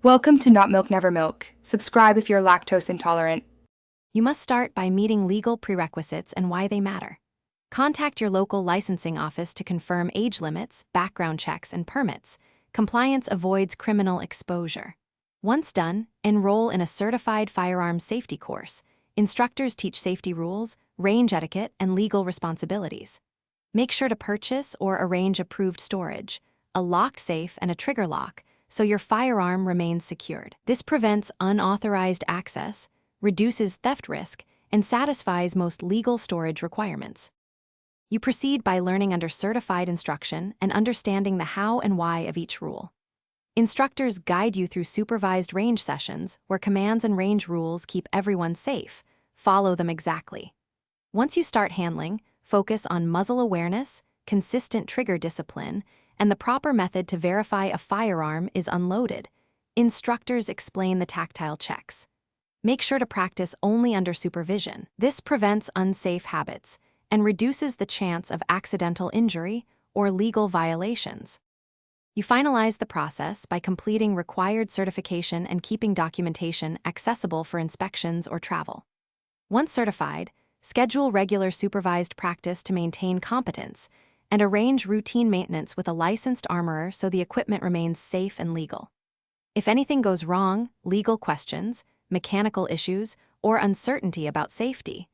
Welcome to Not Milk Never Milk. Subscribe if you're lactose intolerant. You must start by meeting legal prerequisites and why they matter. Contact your local licensing office to confirm age limits, background checks, and permits. Compliance avoids criminal exposure. Once done, enroll in a certified firearms safety course. Instructors teach safety rules, range etiquette, and legal responsibilities. Make sure to purchase or arrange approved storage, a locked safe, and a trigger lock, so your firearm remains secured. This prevents unauthorized access, reduces theft risk, and satisfies most legal storage requirements. You proceed by learning under certified instruction and understanding the how and why of each rule. Instructors guide you through supervised range sessions where commands and range rules keep everyone safe. Follow them exactly. Once you start handling, focus on muzzle awareness, consistent trigger discipline, and the proper method to verify a firearm is unloaded. Instructors explain the tactile checks. Make sure to practice only under supervision. This prevents unsafe habits and reduces the chance of accidental injury or legal violations. You finalize the process by completing required certification and keeping documentation accessible for inspections or travel. Once certified, schedule regular supervised practice to maintain competence, and arrange routine maintenance with a licensed armorer so the equipment remains safe and legal. If anything goes wrong, legal questions, mechanical issues, or uncertainty about safety,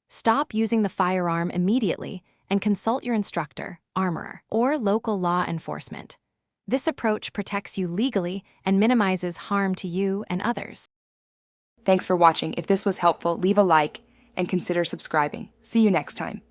stop using the firearm immediately and consult your instructor, armorer, or local law enforcement. This approach protects you legally and minimizes harm to you and others. Thanks for watching. If this was helpful, leave a like and consider subscribing. See you next time.